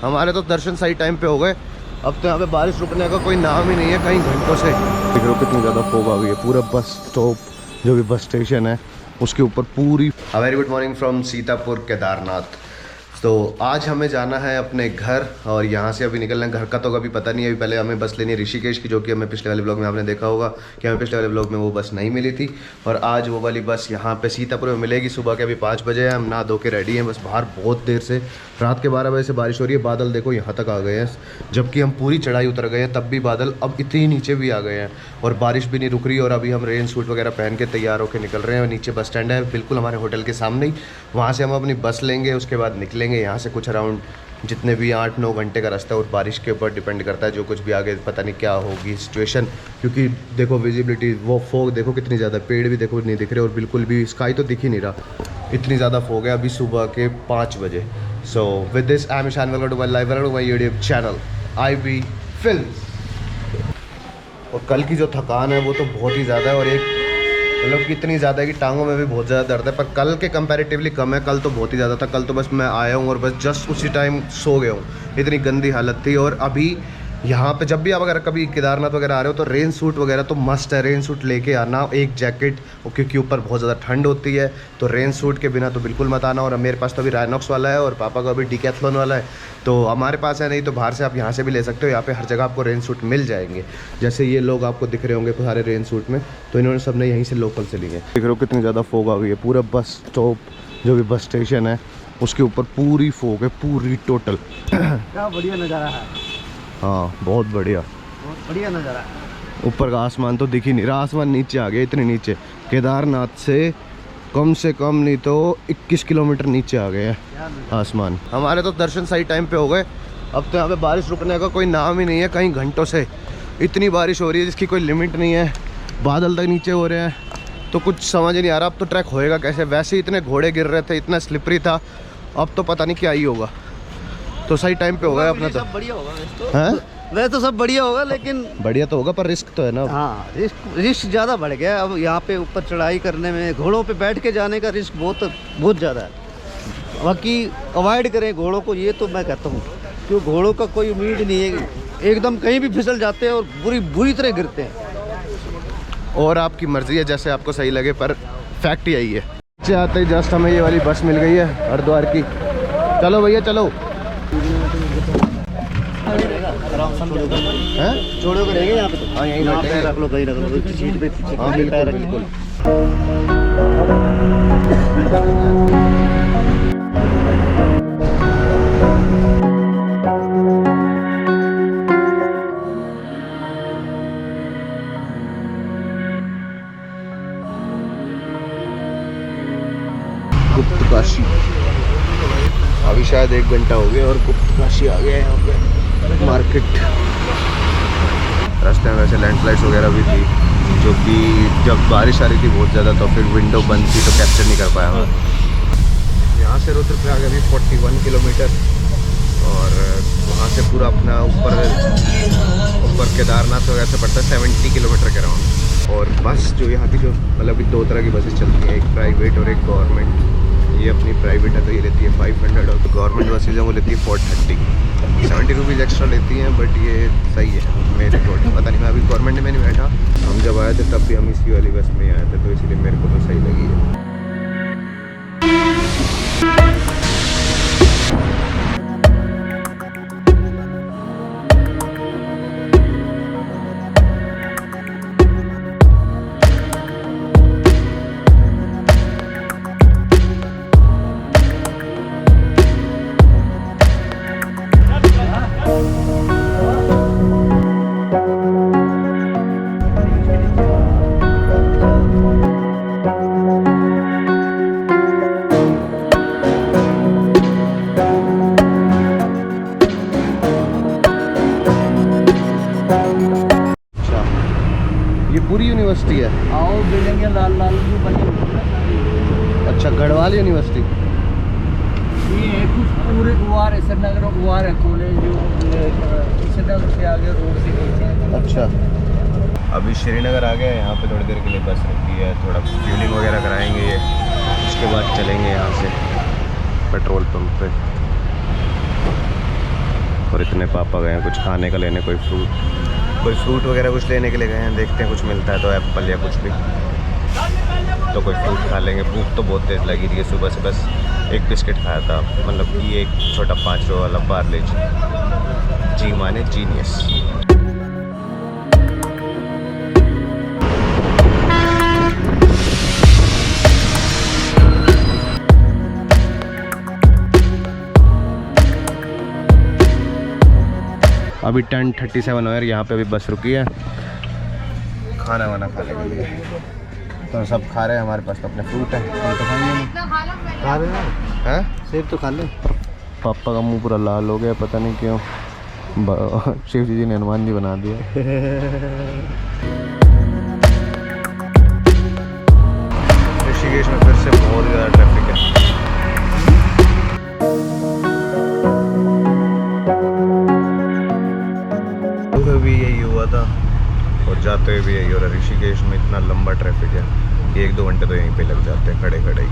हमारे तो दर्शन सही टाइम पे हो गए। अब तो यहाँ पे बारिश रुकने का कोई नाम ही नहीं है कई घंटों से। देख लो कितनी ज़्यादा फोग आ गई है। पूरा बस स्टॉप जो भी बस स्टेशन है उसके ऊपर पूरी। Very good morning from Sitapur Kedarnath. तो आज हमें जाना है अपने घर और यहाँ से अभी निकलना है। घर का तो कभी पता नहीं है। अभी पहले हमें बस लेनी है ऋषिकेश की, जो कि हमें पिछले वाले ब्लॉग में आपने देखा होगा कि हमें पिछले वाले ब्लॉग में वो बस नहीं मिली थी। और आज वो वाली बस यहाँ पे सीतापुर में मिलेगी। सुबह के अभी 5 बजे हैं, हम नहा धो के रेडी हैं। बस बाहर बहुत देर से रात के 12 बजे से बारिश हो रही है। बादल देखो यहाँ तक आ गए हैं, जबकि हम पूरी चढ़ाई उतर गए हैं तब भी बादल अब इतनी नीचे भी आ गए हैं और बारिश भी नहीं रुक रही। और अभी हम रेन सूट वगैरह पहन के तैयार होकर निकल रहे हैं। और नीचे बस स्टैंड है बिल्कुल हमारे होटल के सामने ही। वहाँ से हम अपनी बस लेंगे, उसके बाद निकलेंगे यहाँ से। कुछ अराउंड जितने भी 8-9 घंटे का रास्ता है और बारिश के ऊपर डिपेंड करता है जो कुछ भी आगे पता नहीं क्या होगी सिचुएशन। क्योंकि देखो विजिबिलिटी, वो फोग देखो कितनी ज़्यादा, पेड़ भी देखो नहीं दिख रहे और बिल्कुल भी स्काई तो दिख ही नहीं रहा। इतनी ज़्यादा फोग है अभी सुबह के 5 बजे। So with this I am Ishaan, welcome to my live, welcome to my YouTube channel IB films. और कल की जो थकान है वो तो बहुत ही ज़्यादा है और एक मतलब कितनी ज़्यादा है कि टांगों में भी बहुत ज़्यादा दर्द है। पर कल के कंपैरेटिवली कम है। कल तो बहुत ही ज़्यादा था। कल तो बस मैं आया हूँ और बस जस्ट उसी टाइम सो गया हूँ, इतनी गंदी हालत थी। और अभी यहाँ पे जब भी आप अगर कभी केदारनाथ वगैरह आ रहे हो तो रेन सूट वगैरह तो मस्ट है। रेन सूट लेके आना, एक जैकेट, क्योंकि ऊपर बहुत ज़्यादा ठंड होती है। तो रेन सूट के बिना तो बिल्कुल मत आना। और मेरे पास तो अभी राइनॉक्स वाला है और पापा का अभी डिकैथलॉन वाला है, तो हमारे पास है। नहीं तो बाहर से आप यहाँ से भी ले सकते हो। यहाँ पे हर जगह आपको रेन सूट मिल जाएंगे। जैसे ये लोग आपको दिख रहे होंगे सारे रेन सूट में, तो इन्होंने सब ने यहीं से लोकल से लिए। देख रहे हो कितनी ज़्यादा फोग आ गई है। पूरा बस स्टॉप जो भी बस स्टेशन है उसके ऊपर पूरी फोग है, पूरी टोटल। क्या बढ़िया नज़ारा है। हाँ बहुत बढ़िया, बहुत बढ़िया नज़ारा है। ऊपर का आसमान तो दिख ही नहीं रहा। आसमान नीचे आ गया, इतने नीचे। केदारनाथ से कम नहीं तो 21 किलोमीटर नीचे आ गया है आसमान। हमारे तो दर्शन सही टाइम पे हो गए। अब तो यहाँ पे बारिश रुकने का कोई नाम ही नहीं है कई घंटों से। इतनी बारिश हो रही है जिसकी कोई लिमिट नहीं है। बादल तक नीचे हो रहे हैं तो कुछ समझ ही नहीं आ रहा अब तो ट्रैक होएगा कैसे। वैसे ही इतने घोड़े गिर रहे थे, इतना स्लिपरी था, अब तो पता नहीं क्या ही होगा। तो सही टाइम पे हो गया अपना। तो सब बढ़िया होगा वैसे तो सब बढ़िया होगा, लेकिन बढ़िया तो होगा पर रिस्क तो है ना। हाँ, रिस्क ज़्यादा बढ़ गया। अब यहाँ पे ऊपर चढ़ाई करने में घोड़ों पे बैठ के जाने का रिस्क बहुत ज़्यादा है। बाकी अवॉइड करें घोड़ों को, ये तो मैं कहता हूँ, क्यों घोड़ों का कोई उम्मीद नहीं है। एकदम कहीं भी फिसल जाते हैं और बुरी तरह गिरते हैं। और आपकी मर्जी है जैसे आपको सही लगे, पर फैक्ट यही है। नीचे आते ही जस्ट हमें ये वाली बस मिल गई है हरिद्वार की। चलो भैया चलो। हैं छोड़ो करेंगे यहाँ पे तो। हाँ यहीं बैठेंगे। रख लो, कहीं रख लो सीट पे। हाँ बिल्कुल बिल्कुल। गुप्त काशी अभी शायद 1 घंटा हो गया और गुप्त काशी आ गया है यहाँ पे मार्केट। रास्ते में वैसे लैंडस्लाइड्स वगैरह भी थी, जो कि जब बारिश आ रही थी बहुत ज़्यादा तो फिर विंडो बंद थी तो कैप्चर नहीं कर पाया मैं। यहाँ से रुद्रप्रयाग अभी 41 किलोमीटर और वहाँ से पूरा अपना ऊपर केदारनाथ वगैरह से पड़ता है 70 किलोमीटर के अराउंड। और बस जो यहाँ की जो मतलब 2 तरह की बसेस चलती हैं, एक प्राइवेट और एक गवर्नमेंट। ये अपनी प्राइवेट है तो ये लेती है 500 और तो गवर्नमेंट बसेज है वो लेती है 430। 70 रुपीज़ एक्स्ट्रा लेती हैं, बट ये सही है मेरे अकॉर्डिंग। पता नहीं, मैं अभी गवर्नमेंट में नहीं बैठा। हम जब आए थे तब भी हम इसी वाली बस में आए थे, तो इसीलिए मेरे को तो सही लगी है। पूरी यूनिवर्सिटी है। आओ बिल्डिंग लाल जो बनी हुई है। अच्छा, गढ़वाल यूनिवर्सिटी। ये कुछ पूरे गुवार है, श्रीनगर गुवार है कॉलेज जो श्रीनगर से आगे रोड से नीचे। अच्छा, अभी श्रीनगर आ गए। यहाँ पे थोड़ी देर के लिए बस रुकी है, थोड़ा फ्यूलिंग वगैरह कराएंगे ये, उसके बाद चलेंगे यहाँ से पेट्रोल पंप पे। और इतने पापा गए हैं कुछ खाने का लेने, कोई फ्रूट वगैरह कुछ लेने के लिए गए हैं। देखते हैं कुछ मिलता है तो एप्पल या कुछ भी, तो कोई फ्रूट खा लेंगे। भूख तो बहुत तेज़ लगी थी, सुबह से बस एक बिस्किट खाया था, मतलब कि एक छोटा 5 रुपये वाला पार्ले जी माने जीनियस। अभी 10:37 है, यहाँ पे अभी बस रुकी है खाना वाना खाने के लिए। तो सब खा रहे हैं, हमारे पास तो अपने फ्रूट है, हम तो खाएंगे नहीं। खा रहे हैं सेब तो खा ले। पापा का मुंह पूरा लाल हो गया, पता नहीं क्यों। शिव जी ने हनुमान जी बना दिया। ऋषिकेश में फिर से बहुत ज़्यादा ट्रैफिक है। भी यही हुआ था और जाते हुए भी यही हो रहा है। ऋषिकेश में इतना लंबा ट्रैफिक है कि 1-2 घंटे तो यहीं पे लग जाते हैं खड़े खड़े ही।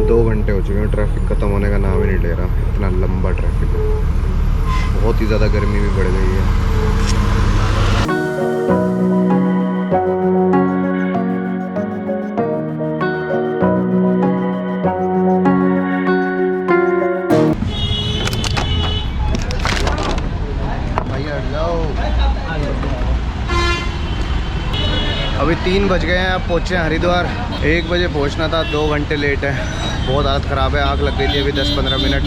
2 घंटे हो चुके हैं, ट्रैफिक ख़त्म होने का नाम ही नहीं ले रहा, इतना लंबा ट्रैफिक है। बहुत ही ज़्यादा गर्मी भी बढ़ गई है। अभी 3 बज गए हैं, अब पहुँचे हैं हरिद्वार। 1 बजे पहुँचना था, 2 घंटे लेट है। बहुत हालत ख़राब है, आग लग गई थी अभी 10-15 मिनट।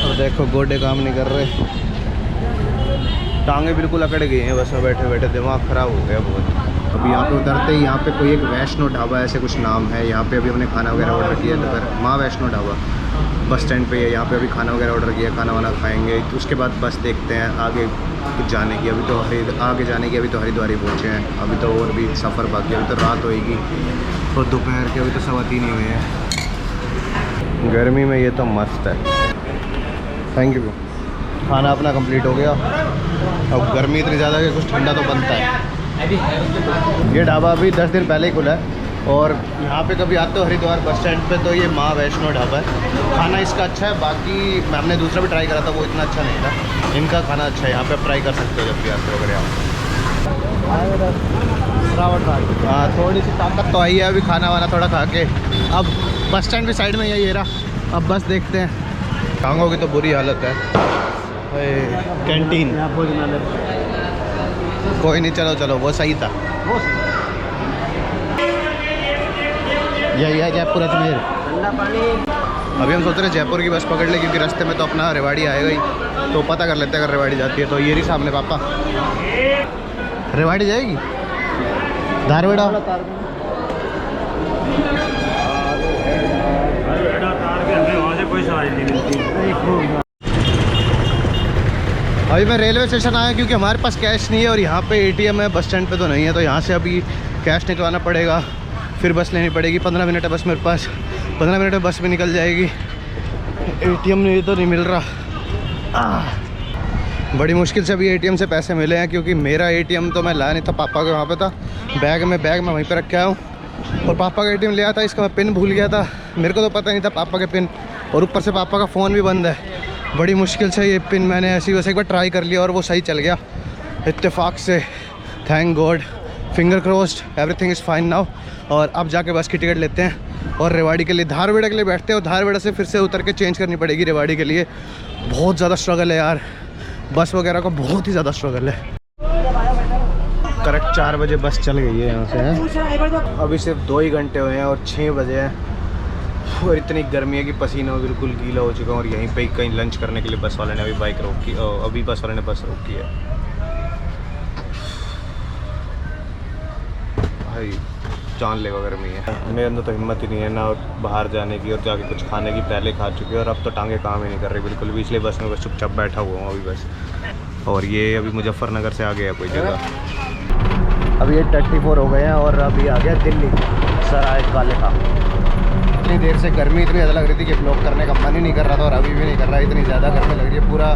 और देखो गोडे काम नहीं कर रहे, टांगे बिल्कुल अकड़ गई हैं बस में बैठे बैठे, दिमाग ख़राब हो गया बहुत। अभी यहाँ पे उतरते ही यहाँ पे कोई एक वैष्णो ढाबा ऐसे कुछ नाम है, यहाँ पे अभी हमने खाना वगैरह ऑर्डर किया दोपहर। माँ वैष्णो ढाबा बस स्टैंड पे है, यहाँ पे अभी खाना वगैरह ऑर्डर किया, खाना वाना खाएंगे। तो उसके बाद बस देखते हैं आगे कुछ जाने की। अभी तो आगे जाने की, अभी तो हरिद्वार ही पहुँचे हैं, अभी तो और भी सफ़र बाकी, अभी तो रात होएगी और दोपहर के अभी तो 3:15 ही हुए हैं। गर्मी में ये तो मस्त है। Thank you. खाना अपना कंप्लीट हो गया। अब गर्मी इतनी ज़्यादा कि कुछ ठंडा तो बनता है। ये ढाबा अभी 10 दिन पहले ही खुला है और यहाँ पे कभी आते हो हरिद्वार बस स्टैंड पे तो ये माँ वैष्णो ढाबा है। खाना इसका अच्छा है, बाकी हमने दूसरा भी ट्राई करा था, वो इतना अच्छा नहीं था। इनका खाना अच्छा है, यहाँ पे आप ट्राई कर सकते हो जब भी आते हो अगर आप। हाँ, थोड़ी सी ताकत तो आई है अभी खाना वाना थोड़ा खा के। अब बस स्टैंड की साइड में यही रहा, अब बस देखते हैं। टांगों की तो बुरी हालत है। कैंटीन कोई नहीं, चलो चलो वो सही था। यही है जयपुर अजमेर। अभी हम सोच रहे हैं जयपुर की बस पकड़ ले, क्योंकि रास्ते में तो अपना रेवाड़ी आएगा ही, तो पता कर लेते हैं अगर रेवाड़ी जाती है तो। ये रही सामने पापा, रेवाड़ी जाएगी धारवेड़ा। अभी मैं रेलवे स्टेशन आया क्योंकि हमारे पास कैश नहीं है और यहाँ पे एटीएम है, बस स्टैंड पे तो नहीं है, तो यहाँ से अभी कैश निकलवाना पड़ेगा, फिर बस लेनी पड़ेगी। 15 मिनट है बस मेरे पास, 15 मिनट में बस भी निकल जाएगी। एटीएम नहीं तो नहीं मिल रहा। बड़ी मुश्किल से अभी एटीएम से पैसे मिले हैं, क्योंकि मेरा एटीएम तो मैं लाया नहीं था, पापा के वहाँ पे था। बैग में वहीं पे रख के आया हूँ और पापा का एटीएम लिया था, इसका मैं पिन भूल गया था। मेरे को तो पता नहीं था पापा के पिन, और ऊपर से पापा का फ़ोन भी बंद है। बड़ी मुश्किल से ये पिन मैंने ऐसी वैसे एक बार ट्राई कर लिया और वो सही चल गया इत्तेफाक से। Thank God, finger crossed, everything is fine now. और अब जाके बस की टिकट लेते हैं और रेवाड़ी के लिए, धारवेड़ा के लिए बैठते हैं, और धारवेड़ा से फिर से उतर के चेंज करनी पड़ेगी रेवाड़ी के लिए। बहुत ज़्यादा स्ट्रगल है यार, बस वगैरह का बहुत ही ज़्यादा स्ट्रगल है। करेक्ट 4 बजे बस चल गई है यहाँ से, है अभी सिर्फ 2 ही घंटे हुए हैं और 6 बजे हैं। और इतनी गर्मी है कि पसीना बिल्कुल गीला हो चुका हूँ। और यहीं पे कहीं लंच करने के लिए बस वाले ने अभी बाइक रोकी, अभी बस वाले ने बस रोकी है। भाई जानलेवा गर्मी है, मेरे अंदर तो हिम्मत ही नहीं है ना बाहर जाने की और जाके कुछ खाने की। पहले खा चुकी है और अब तो टांगे काम ही नहीं कर रही बिल्कुल भी, इसलिए बस में बस चुपचाप बैठा हुआ हूँ अभी बस। और ये अभी मुजफ्फरनगर से आ गया कोई जगह। अभी ये 34 हो गए हैं और अभी आ गया दिल्ली सराय काले का। इतनी देर से गर्मी इतनी ज़्यादा लग रही थी कि ब्लॉक करने का मन ही नहीं कर रहा था, और अभी भी नहीं कर रहा है। इतनी ज़्यादा गर्मी लग रही है, पूरा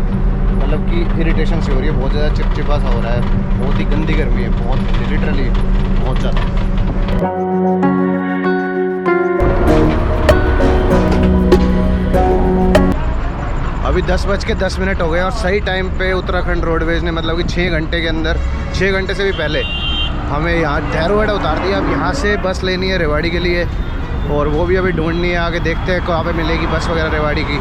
मतलब कि इरिटेशन सी हो रही है, बहुत ज़्यादा चिपचिपा सा हो रहा है। बहुत ही गंदी गर्मी है, बहुत लिटरली बहुत ज़्यादा। अभी 10:10 हो गए और सही टाइम पे उत्तराखंड रोडवेज ने मतलब कि 6 घंटे के अंदर, 6 घंटे से भी पहले हमें यहाँ धैरुवाड़ा उतार दिया। अब यहाँ से बस लेनी है रेवाड़ी के लिए और वो भी अभी ढूंढनी है, आगे देखते हैं कहाँ पे मिलेगी बस वगैरह रेवाड़ी की।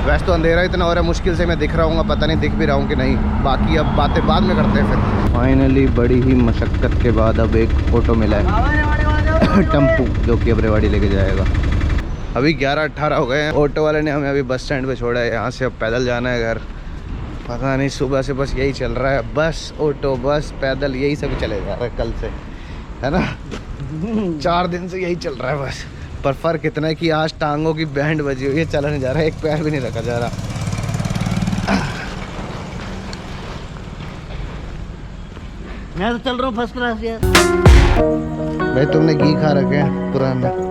वैसे तो अंधेरा इतना हो रहा है, मुश्किल से मैं दिख रहा हूँ, पता नहीं दिख भी रहा हूँ कि नहीं। बाकी अब बातें बाद में करते हैं फिर। फाइनली बड़ी ही मशक्क़त के बाद अब एक ऑटो मिला है टेम्पू, जो कि अब रेवाड़ी लेके जाएगा। अभी 11:18 हो गए हैं। ऑटो वाले ने हमें अभी बस स्टैंड पे छोड़ा है, यहाँ से अब पैदल जाना है घर। पता नहीं सुबह से बस यही चल रहा है, बस ऑटो बस पैदल यही सब चले जा रहा है कल से, है ना। 4 दिन से यही चल रहा है बस। पर फ़र्क इतना है कि आज टांगों की बैंड बजी हुई है, चला नहीं जा रहा है, एक पैर भी नहीं रखा जा रहा। मैं तो चल रहा हूँ फर्स्ट क्लास यार। भाई तुमने घी खा रखे हैं पुराना।